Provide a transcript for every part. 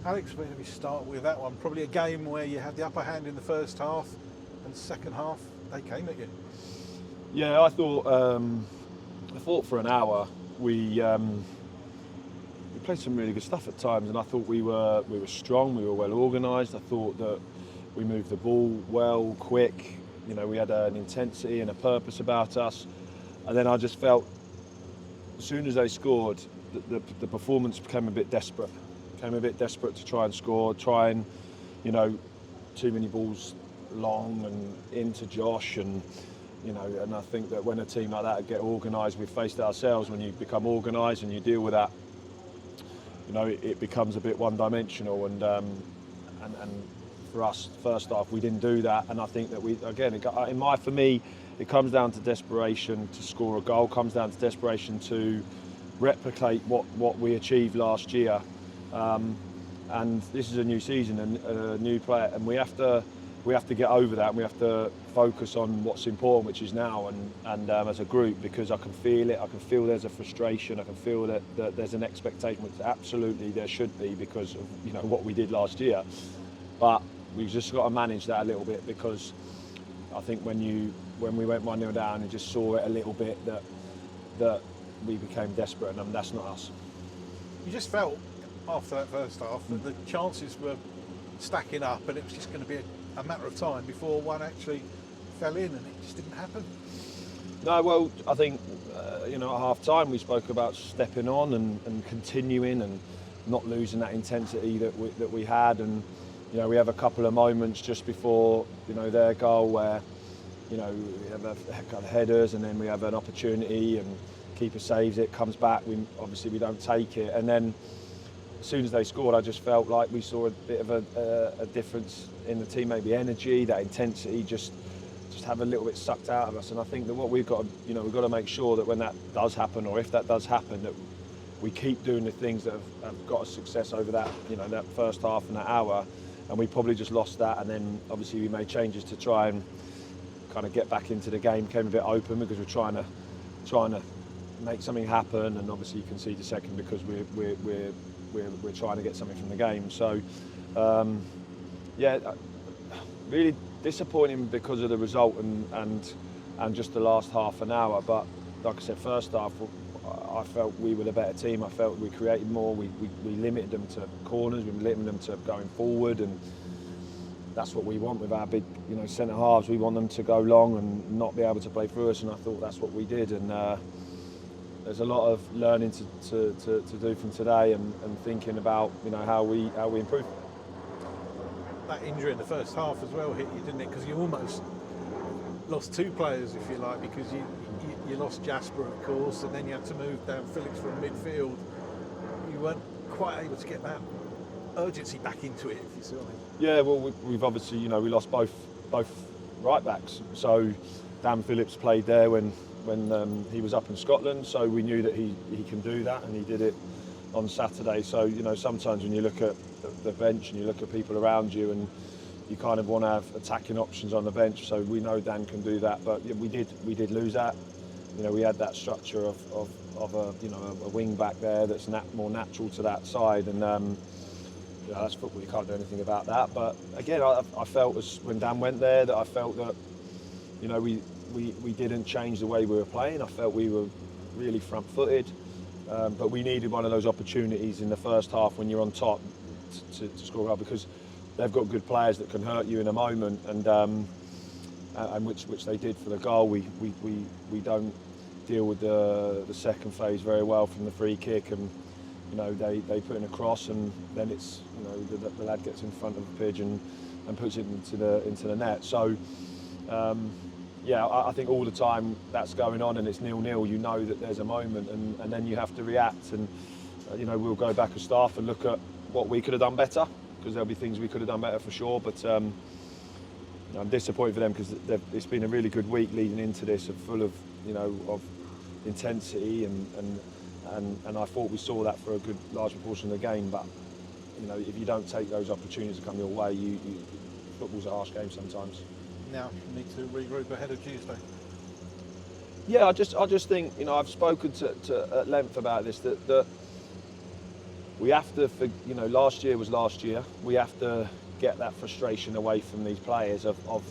Alex, where do we start with that one? Probably a game where you had the upper hand in the first half, and second half they came at you. Yeah, I thought for an hour we played some really good stuff at times, and I thought we were strong, we were well organised. I thought that we moved the ball well, quick. You know, we had an intensity and a purpose about us. And then I just felt, as soon as they scored, the performance became a bit desperate. To try and score, too many balls long and into Josh, and and I think that when a team like that get organised, we've faced it ourselves. When you become organised and you deal with that, it becomes a bit one-dimensional. And for us, first half, we didn't do that, and I think that for me, it comes down to desperation to score a goal. Comes down to desperation to replicate what we achieved last year. And this is a new season and a new player, and we have to get over that, and we have to focus on what's important, which is now and as a group, because I can feel it. I can feel there's a frustration. I can feel that there's an expectation, which absolutely there should be because of what we did last year. But we've just got to manage that a little bit, because I think when we went 1-0 down and just saw it a little bit that we became desperate, and that's not us. You just felt after that first half that the chances were stacking up, and it was just going to be a matter of time before one actually fell in, and it just didn't happen. No, well, I think at half time we spoke about stepping on and continuing and not losing that intensity that we had, and we have a couple of moments just before their goal where we have a couple of headers, and then we have an opportunity and keeper saves it, comes back, we don't take it, and then as soon as they scored, I just felt like we saw a bit of a difference in the team, maybe energy, that intensity just have a little bit sucked out of us. And I think that what we've got to make sure that when that does happen, or if that does happen, that we keep doing the things that have got us success over that that first half and that hour. And we probably just lost that, and then obviously we made changes to try and kind of get back into the game. Came a bit open because we're trying to make something happen, and obviously you can see the second because we're trying to get something from the game. So really disappointing because of the result and just the last half an hour. But like I said, first half I felt we were the better team. I felt we created more. We limited them to corners. We limited them to going forward, and that's what we want with our big centre halves. We want them to go long and not be able to play through us, and I thought that's what we did. And there's a lot of learning to do from today, and thinking about how we improve. That injury in the first half as well hit you, didn't it? Because you almost lost two players, if you like, because you lost Jasper, of course, and then you had to move down Phillips from midfield. You weren't quite able to get that urgency back into it, if you see what I mean. Yeah, well, we've obviously, we lost both right backs. So Dan Phillips played there when he was up in Scotland, so we knew that he can do that, and he did it on Saturday. So sometimes when you look at the bench and you look at people around you, and you kind of want to have attacking options on the bench. So we know Dan can do that, but we did lose that. We had that structure of a wing back there that's more natural to that side, and that's football. You can't do anything about that. But again, I felt when Dan went there that I felt that we didn't change the way we were playing. I felt we were really front-footed, but we needed one of those opportunities in the first half when you're on top to score a goal, because they've got good players that can hurt you in a moment, and which they did for the goal. We don't deal with the second phase very well from the free kick, and they put in a cross, and then it's the lad gets in front of the pigeon and puts it into the net. So I think all the time that's going on, and it's 0-0. That there's a moment, and then you have to react, and we'll go back as staff and look at what we could have done better, because there'll be things we could have done better for sure. But I'm disappointed for them, because it's been a really good week leading into this, full of of intensity, and I thought we saw that for a good large proportion of the game. But if you don't take those opportunities to come your way, football's a harsh game sometimes. Now you need to regroup ahead of Tuesday. Yeah, I just think I've spoken to at length about this, that we have to, you know, last year was last year. We have to get that frustration away from these players of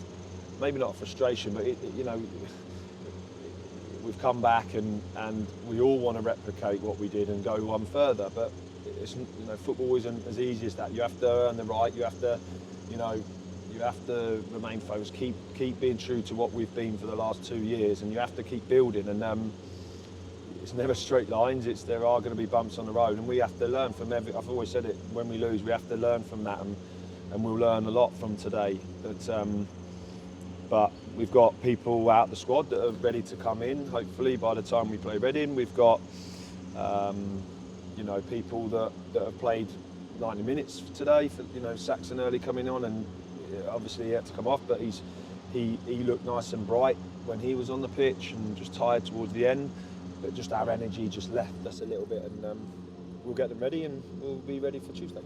maybe not frustration, but you know, we've come back and we all want to replicate what we did and go one further. But it's, you know, football isn't as easy as that. You have to earn the right. You have to, you know, you have to remain focused. Keep being true to what we've been for the last 2 years, and you have to keep building. And it's never straight lines. There are going to be bumps on the road, and we have to learn from every. I've always said it. When we lose, we have to learn from that, and we'll learn a lot from today. But we've got people out the squad that are ready to come in. Hopefully, by the time we play Reading, we've got you know, people that have played 90 minutes today. For, you know, Saxon early coming on, and obviously he had to come off, but he looked nice and bright when he was on the pitch, and just tired towards the end. But just our energy just left us a little bit, and we'll get them ready, and we'll be ready for Tuesday.